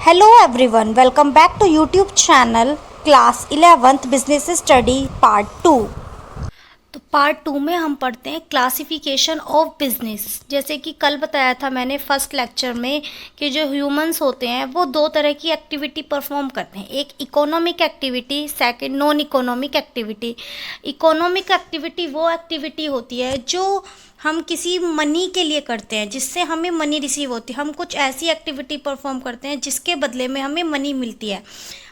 Hello everyone, welcome back to YouTube channel Class 11th Business Study Part 2। तो part 2 में हम पढ़ते हैं क्लासिफिकेशन ऑफ बिजनेस। जैसे कि कल बताया था मैंने फर्स्ट लेक्चर में कि जो ह्यूमंस होते हैं वो दो तरह की एक्टिविटी परफॉर्म करते हैं, एक economic activity, second non economic activity. Economic activity वो एक्टिविटी होती है जो हम किसी मनी के लिए करते हैं, जिससे हमें मनी रिसीव होती है। हम कुछ ऐसी एक्टिविटी परफॉर्म करते हैं जिसके बदले में हमें मनी मिलती है,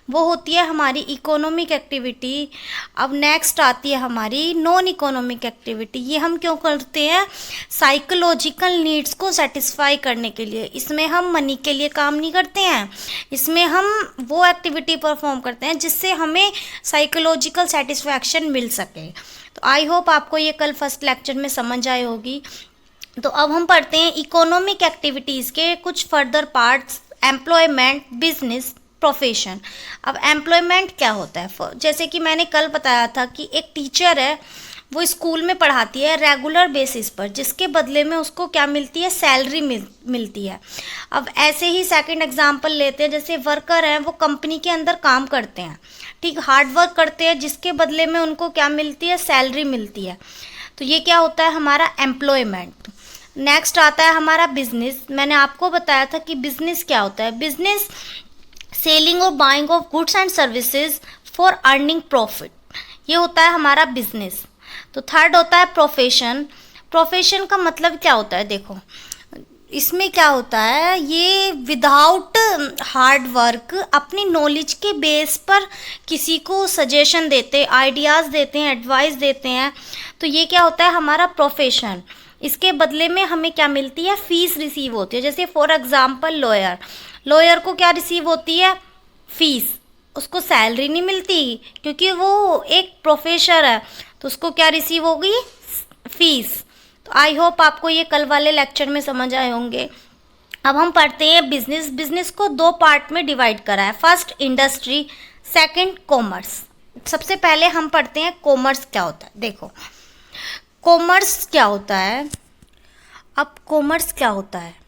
वो होती है हमारी इकोनॉमिक एक्टिविटी। अब नेक्स्ट आती है हमारी नॉन इकोनॉमिक एक्टिविटी। ये हम क्यों करते हैं? साइकोलॉजिकल नीड्स को सेटिस्फाई करने के लिए। इसमें हम मनी के लिए काम नहीं करते हैं, इसमें हम वो एक्टिविटी परफॉर्म करते हैं जिससे हमें साइकोलॉजिकल सेटिस्फैक्शन मिल सके। तो आई होप आपको ये कल फर्स्ट लेक्चर में समझ आई होगी। तो अब हम पढ़ते हैं इकोनॉमिक एक्टिविटीज़ के कुछ further parts, employment, business, profession. अब एम्प्लॉयमेंट क्या होता है? जैसे कि मैंने कल बताया था कि एक टीचर है, वो स्कूल में पढ़ाती है रेगुलर बेसिस पर, जिसके बदले में उसको क्या मिलती है? सैलरी मिलती है। अब ऐसे ही सेकंड एग्जांपल लेते हैं, जैसे वर्कर हैं, वो कंपनी के अंदर काम करते हैं, ठीक, हार्ड वर्क करते हैं, जिसके बदले में उनको क्या मिलती है? सैलरी मिलती है। तो ये क्या होता है? हमारा एम्प्लॉयमेंट। नेक्स्ट आता है हमारा बिजनेस। मैंने आपको बताया था कि बिजनेस क्या होता है। बिजनेस सेलिंग और buying of goods and services for earning profit, ये होता है हमारा बिजनेस। तो थर्ड होता है प्रोफेशन। प्रोफेशन का मतलब क्या होता है? देखो, इसमें क्या होता है, ये विदाउट हार्ड वर्क अपनी नॉलेज के बेस पर किसी को सजेशन देते, आइडियाज़ देते हैं, एडवाइस देते हैं। तो ये क्या होता है? हमारा प्रोफेशन। इसके बदले में हमें क्या मिलती है? फीस रिसीव होती है। जैसे फॉर एग्जांपल लॉयर को क्या रिसीव होती है? फीस। उसको सैलरी नहीं मिलती क्योंकि वो एक प्रोफेसर है, तो उसको क्या रिसीव होगी? फीस। तो आई होप आपको ये कल वाले लेक्चर में समझ आए होंगे। अब हम पढ़ते हैं बिजनेस। बिजनेस को दो पार्ट में डिवाइड करा है, फर्स्ट इंडस्ट्री, सेकंड कॉमर्स। सबसे पहले हम पढ़ते हैं कॉमर्स क्या होता है। देखो, कॉमर्स क्या होता है? अब कॉमर्स क्या होता है?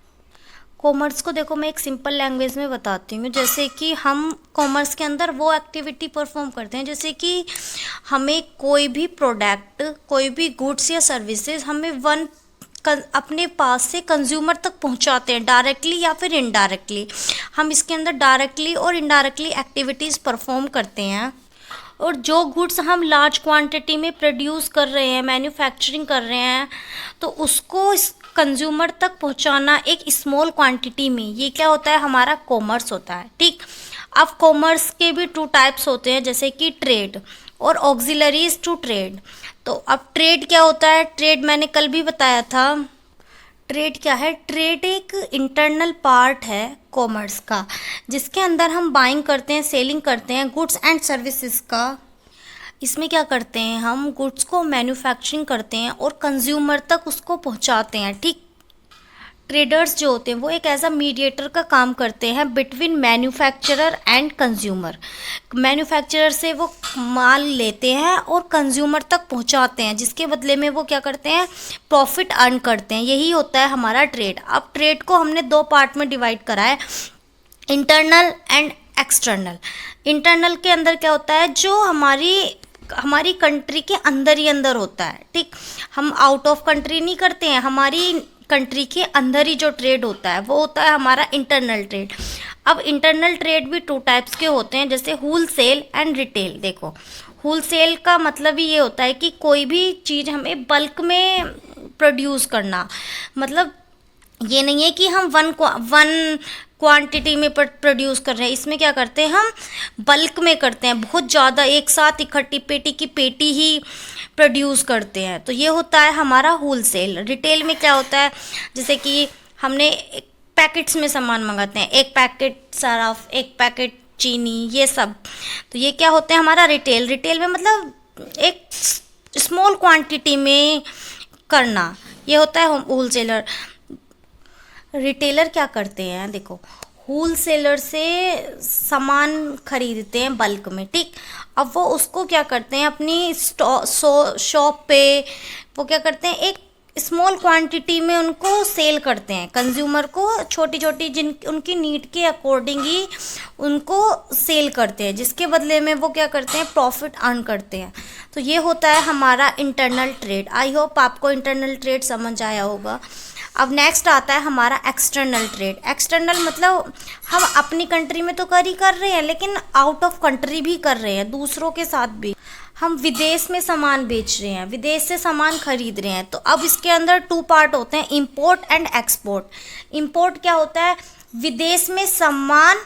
कॉमर्स को देखो मैं एक सिंपल लैंग्वेज में बताती हूँ। जैसे कि हम कॉमर्स के अंदर वो एक्टिविटी परफॉर्म करते हैं, जैसे कि हमें कोई भी प्रोडक्ट, कोई भी गुड्स या सर्विसेज हमें अपने पास से कंज्यूमर तक पहुंचाते हैं, डायरेक्टली या फिर इनडायरेक्टली। हम इसके अंदर डायरेक्टली और इनडायरेक्टली एक्टिविटीज़ परफॉर्म करते हैं। और जो गुड्स हम लार्ज क्वांटिटी में प्रोड्यूस कर रहे हैं, मैन्युफैक्चरिंग कर रहे हैं, तो उसको इस कंज्यूमर तक पहुंचाना एक स्मॉल क्वांटिटी में, ये क्या होता है? हमारा कॉमर्स होता है, ठीक। अब कॉमर्स के भी टू टाइप्स होते हैं, जैसे कि ट्रेड और ऑक्सिलरीज टू ट्रेड। तो अब ट्रेड क्या होता है? ट्रेड मैंने कल भी बताया था। ट्रेड क्या है? ट्रेड एक इंटरनल पार्ट है कॉमर्स का, जिसके अंदर हम बाइंग करते हैं, सेलिंग करते हैं गुड्स एंड सर्विसेज का। इसमें क्या करते हैं? हम गुड्स को मैन्युफैक्चरिंग करते हैं और कंज्यूमर तक उसको पहुंचाते हैं, ठीक। ट्रेडर्स जो होते हैं वो एक एज अ मीडिएटर का काम करते हैं between manufacturer and consumer. Manufacturer से वो माल लेते हैं और कंज्यूमर तक पहुंचाते हैं, जिसके बदले में वो क्या करते हैं? प्रॉफिट अर्न करते हैं। यही होता है हमारा ट्रेड। अब ट्रेड को हमने दो पार्ट में डिवाइड करा है, इंटरनल एंड एक्सटर्नल। इंटरनल के अंदर क्या होता है? जो हमारी कंट्री के अंदर ही अंदर होता है, ठीक। हम आउट ऑफ कंट्री नहीं करते हैं, हमारी कंट्री के अंदर ही जो ट्रेड होता है वो होता है हमारा इंटरनल ट्रेड। अब इंटरनल ट्रेड भी टू टाइप्स के होते हैं, जैसे होल सेल एंड रिटेल। देखो, होल सेल का मतलब ही ये होता है कि कोई भी चीज़ हमें बल्क में प्रोड्यूस करना। मतलब ये नहीं है कि हम वन क्वांटिटी में प्रोड्यूस कर रहे हैं। इसमें क्या करते हैं? हम बल्क में करते हैं, बहुत ज़्यादा एक साथ इकट्ठी पेटी की पेटी ही प्रोड्यूस करते हैं। तो ये होता है हमारा होल सेल। रिटेल में क्या होता है? जैसे कि हमने पैकेट्स में सामान मंगाते हैं, एक पैकेट सरफ, एक पैकेट चीनी, ये सब। तो ये क्या होते हैं? हमारा रिटेल। रिटेल में मतलब एक स्मॉल क्वांटिटी में करना, ये होता है होल सेलर। रिटेलर क्या करते हैं? देखो, होल सेलर से सामान खरीदते हैं बल्क में, ठीक। अब वो उसको क्या करते हैं? अपनी शॉप पे वो क्या करते हैं? एक स्मॉल क्वांटिटी में उनको सेल करते हैं, कंज्यूमर को छोटी छोटी जिन उनकी नीड के अकॉर्डिंग ही उनको सेल करते हैं, जिसके बदले में वो क्या करते हैं, प्रॉफिट अर्न करते हैं। तो ये होता है हमारा इंटरनल ट्रेड। आई होप आपको इंटरनल ट्रेड समझ आया होगा। अब नेक्स्ट आता है हमारा एक्सटर्नल ट्रेड। एक्सटर्नल मतलब हम अपनी कंट्री में तो कर रहे हैं, लेकिन आउट ऑफ कंट्री भी कर रहे हैं, दूसरों के साथ भी हम विदेश में सामान बेच रहे हैं, विदेश से सामान खरीद रहे हैं। तो अब इसके अंदर 2 पार्ट होते हैं, इंपोर्ट एंड एक्सपोर्ट। इंपोर्ट क्या होता है, विदेश में सामान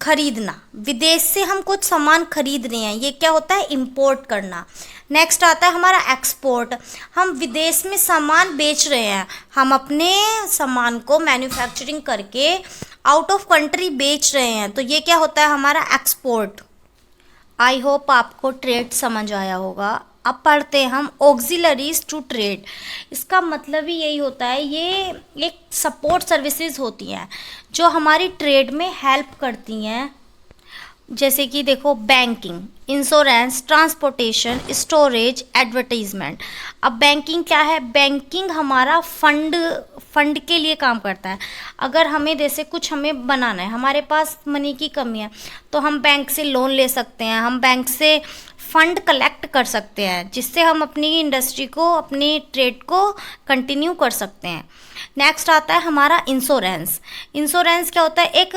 खरीदना, विदेश से हम कुछ सामान खरीद रहे हैं, ये क्या होता है, इंपोर्ट करना। नेक्स्ट आता है हमारा एक्सपोर्ट। हम विदेश में सामान बेच रहे हैं, हम अपने सामान को मैन्युफैक्चरिंग करके आउट ऑफ कंट्री बेच रहे हैं, तो ये क्या होता है हमारा एक्सपोर्ट। आई होप आपको ट्रेड समझ आया होगा। अब पढ़ते हैं हम ऑक्सिलरीज टू ट्रेड। इसका मतलब ही यही होता है, ये एक सपोर्ट सर्विसेज होती हैं जो हमारी ट्रेड में हेल्प करती हैं। जैसे कि देखो, banking, insurance, transportation, storage, advertisement. अब बैंकिंग क्या है, बैंकिंग हमारा फंड के लिए काम करता है। अगर हमें जैसे कुछ हमें बनाना है, हमारे पास मनी की कमी है, तो हम बैंक से लोन ले सकते हैं, हम बैंक से फंड कलेक्ट कर सकते हैं, जिससे हम अपनी इंडस्ट्री को, अपनी ट्रेड को कंटिन्यू कर सकते हैं। नेक्स्ट आता है हमारा इंश्योरेंस। इंश्योरेंस क्या होता है, एक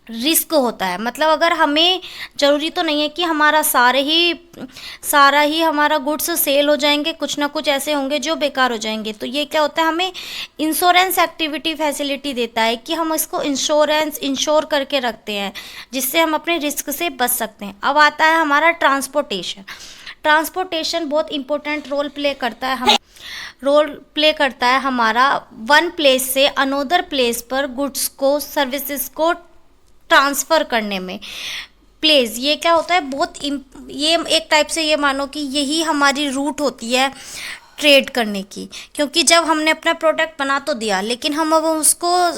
रिस्क होता है। मतलब अगर हमें ज़रूरी तो नहीं है कि हमारा सारा ही हमारा गुड्स सेल हो जाएंगे, कुछ ना कुछ ऐसे होंगे जो बेकार हो जाएंगे। तो ये क्या होता है, हमें इंश्योरेंस एक्टिविटी फैसिलिटी देता है कि हम इसको इंश्योर करके रखते हैं, जिससे हम अपने रिस्क से बच सकते हैं। अब आता है हमारा ट्रांसपोर्टेशन। ट्रांसपोर्टेशन बहुत इंपॉर्टेंट रोल प्ले करता है हमारा वन प्लेस से अनोदर प्लेस पर गुड्स को, सर्विसेज को ट्रांसफ़र करने में। प्लेस ये क्या होता है, ये एक टाइप से ये मानो कि यही हमारी रूट होती है ट्रेड करने की। क्योंकि जब हमने अपना प्रोडक्ट बना तो दिया, लेकिन हम अब उसको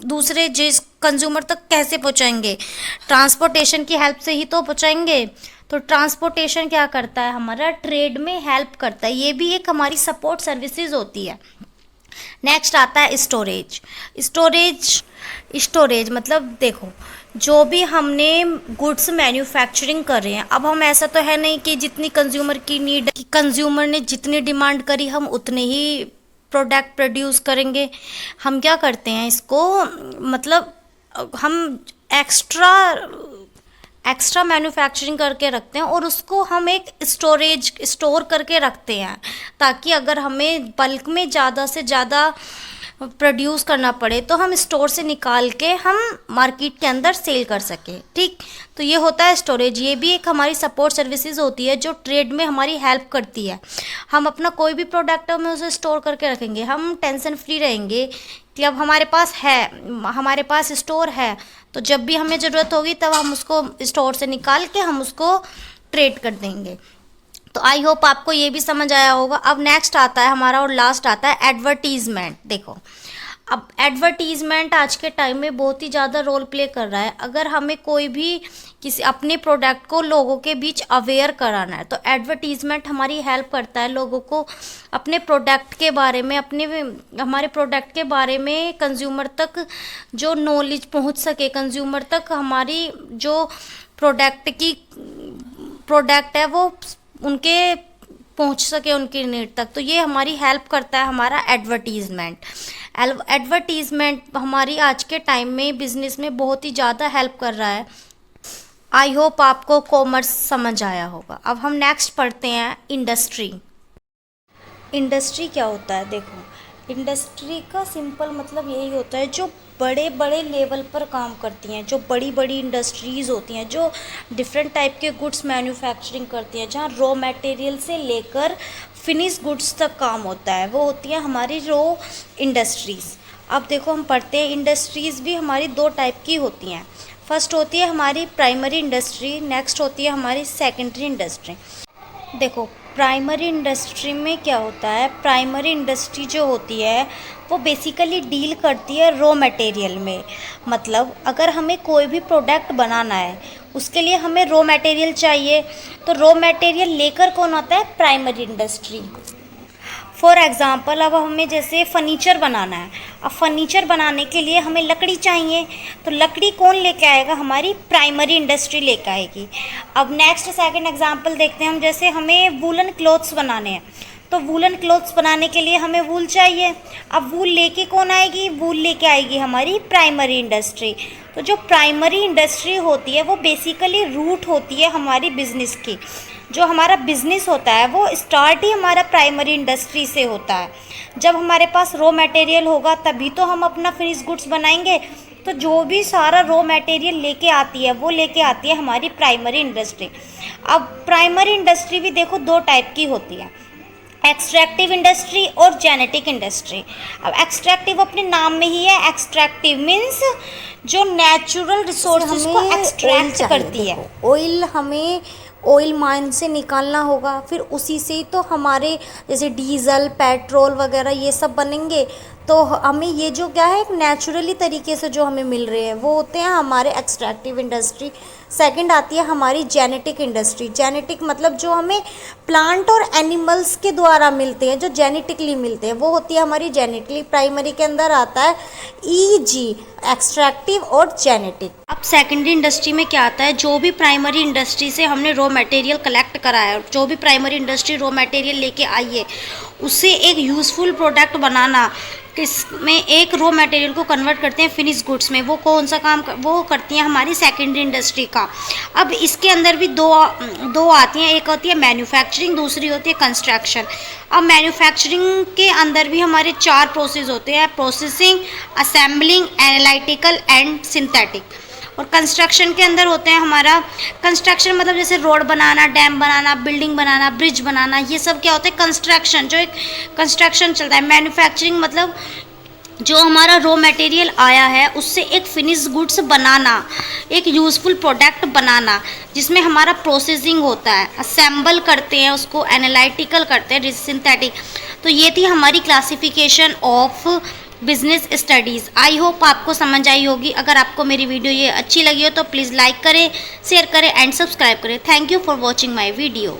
दूसरे जिस कंज्यूमर तक कैसे पहुंचाएंगे, ट्रांसपोर्टेशन की हेल्प से ही तो पहुंचाएंगे। तो ट्रांसपोर्टेशन क्या करता है, हमारा ट्रेड में हेल्प करता है, ये भी एक हमारी सपोर्ट सर्विसेज होती है। नेक्स्ट आता है स्टोरेज मतलब देखो, जो भी हमने गुड्स मैन्युफैक्चरिंग कर रहे हैं, अब हम ऐसा तो है नहीं कि जितनी कंज्यूमर ने जितनी डिमांड करी हम उतने ही प्रोडक्ट प्रोड्यूस करेंगे। हम क्या करते हैं, इसको मतलब हम एक्स्ट्रा मैन्युफैक्चरिंग करके रखते हैं और उसको हम एक स्टोर करके रखते हैं, ताकि अगर हमें बल्क में ज़्यादा से ज़्यादा प्रोड्यूस करना पड़े तो हम स्टोर से निकाल के हम मार्केट के अंदर सेल कर सकें। ठीक, तो ये होता है स्टोरेज। ये भी एक हमारी सपोर्ट सर्विसेज होती है जो ट्रेड में हमारी हेल्प करती है। हम अपना कोई भी प्रोडक्ट में उसे स्टोर करके रखेंगे, हम टेंशन फ्री रहेंगे कि अब हमारे पास स्टोर है, तो जब भी हमें ज़रूरत होगी तब हम उसको स्टोर से निकाल के हम उसको ट्रेड कर देंगे। तो आई होप आपको ये भी समझ आया होगा। अब नेक्स्ट आता है हमारा और लास्ट आता है एडवर्टीज़मेंट। देखो, अब एडवर्टीज़मेंट आज के टाइम में बहुत ही ज़्यादा रोल प्ले कर रहा है। अगर हमें कोई भी किसी अपने प्रोडक्ट को लोगों के बीच अवेयर कराना है, तो एडवर्टीज़मेंट हमारी हेल्प करता है लोगों को अपने प्रोडक्ट के बारे में, हमारे प्रोडक्ट के बारे में कंज्यूमर तक जो नॉलेज पहुंच सके, कंज्यूमर तक हमारी जो प्रोडक्ट है वो उनके पहुंच सके, उनकी नीड तक। तो ये हमारी हेल्प करता है हमारा एडवर्टीज़मेंट हमारी आज के टाइम में बिजनेस में बहुत ही ज़्यादा हेल्प कर रहा है। आई होप आपको कॉमर्स समझ आया होगा। अब हम नेक्स्ट पढ़ते हैं इंडस्ट्री। इंडस्ट्री क्या होता है, देखो, इंडस्ट्री का सिंपल मतलब यही होता है जो बड़े बड़े लेवल पर काम करती हैं, जो बड़ी बड़ी इंडस्ट्रीज़ होती हैं, जो डिफरेंट टाइप के गुड्स मैन्युफैक्चरिंग करती हैं, जहाँ रॉ मटेरियल से लेकर फिनिश गुड्स तक काम होता है, वो होती हैं हमारी रॉ इंडस्ट्रीज़। अब देखो, हम पढ़ते हैं इंडस्ट्रीज़ भी हमारी 2 टाइप की होती हैं। फर्स्ट होती है हमारी प्राइमरी इंडस्ट्री, नेक्स्ट होती है हमारी सेकेंडरी इंडस्ट्री। देखो, प्राइमरी इंडस्ट्री में क्या होता है, प्राइमरी इंडस्ट्री जो होती है वो बेसिकली डील करती है रॉ मटेरियल में। मतलब अगर हमें कोई भी प्रोडक्ट बनाना है, उसके लिए हमें रॉ मटेरियल चाहिए, तो रॉ मटेरियल लेकर कौन आता है, प्राइमरी इंडस्ट्री। फॉर एग्ज़ाम्पल अब हमें जैसे फर्नीचर बनाना है, अब फर्नीचर बनाने के लिए हमें लकड़ी चाहिए, तो लकड़ी कौन लेके आएगा, हमारी प्राइमरी इंडस्ट्री लेके आएगी। अब नेक्स्ट सेकंड एग्जांपल देखते हैं हम, जैसे हमें वूलन क्लॉथ्स बनाने हैं, तो वूलन क्लॉथ्स बनाने के लिए हमें वूल चाहिए। अब वूल लेके कौन आएगी, वूल लेके आएगी हमारी प्राइमरी इंडस्ट्री। तो जो प्राइमरी इंडस्ट्री होती है वो बेसिकली रूट होती है हमारी बिजनेस की। जो हमारा बिजनेस होता है वो स्टार्ट ही हमारा प्राइमरी इंडस्ट्री से होता है। जब हमारे पास रॉ मटेरियल होगा तभी तो हम अपना फिनिश गुड्स बनाएंगे। तो जो भी सारा रॉ मटेरियल लेके आती है वो लेके आती है हमारी प्राइमरी इंडस्ट्री। अब प्राइमरी इंडस्ट्री भी देखो दो टाइप की होती है, एक्सट्रैक्टिव इंडस्ट्री और जेनेटिक इंडस्ट्री। अब एक्सट्रैक्टिव अपने नाम में ही है, एक्सट्रैक्टिव मीन्स जो नेचुरल रिसोर्सेज को एक्सट्रैक्ट करती है। ऑयल हमें ऑयल माइन से निकालना होगा, फिर उसी से ही तो हमारे जैसे डीजल पेट्रोल वगैरह ये सब बनेंगे। तो हमें ये जो क्या है एक नेचुरली तरीके से जो हमें मिल रहे हैं वो होते हैं हमारे एक्सट्रैक्टिव इंडस्ट्री। सेकंड आती है हमारी जेनेटिक इंडस्ट्री। जेनेटिक मतलब जो हमें प्लांट और एनिमल्स के द्वारा मिलते हैं, जो जेनेटिकली मिलते हैं, वो होती है हमारी जेनेटिकली। प्राइमरी के अंदर आता है ईजी, एक्सट्रैक्टिव और जेनेटिक। अब सेकेंडरी इंडस्ट्री में क्या आता है, जो भी प्राइमरी इंडस्ट्री से हमने रॉ मटेरियल कलेक्ट करा है, जो भी प्राइमरी इंडस्ट्री रॉ मटेरियल लेके आई है, उससे एक यूज़फुल प्रोडक्ट बनाना, इसमें एक रॉ मटेरियल को कन्वर्ट करते हैं फिनिश गुड्स में, वो कौन सा काम वो करती हैं हमारी सेकेंडरी इंडस्ट्री का। अब इसके अंदर भी दो आती हैं, एक होती है मैन्युफैक्चरिंग, दूसरी होती है कंस्ट्रक्शन। अब मैन्युफैक्चरिंग के अंदर भी हमारे 4 प्रोसेस होते हैं, processing, assembling, analytical and synthetic. और कंस्ट्रक्शन के अंदर होते हैं हमारा, कंस्ट्रक्शन मतलब जैसे रोड बनाना, डैम बनाना, बिल्डिंग बनाना, ब्रिज बनाना, ये सब क्या होता है कंस्ट्रक्शन, जो एक कंस्ट्रक्शन चलता है। मैन्युफैक्चरिंग मतलब जो हमारा रॉ मटेरियल आया है उससे एक फिनिश गुड्स बनाना, एक यूज़फुल प्रोडक्ट बनाना, जिसमें हमारा प्रोसेसिंग होता है, असेंबल करते हैं उसको, एनालिटिकल करते हैं, सिंथेटिक। तो ये थी हमारी classification of business studies. I hope आपको समझ आई होगी। अगर आपको मेरी वीडियो ये अच्छी लगी हो तो प्लीज़ लाइक करें, शेयर करें एंड सब्सक्राइब करें। Thank you for watching my video.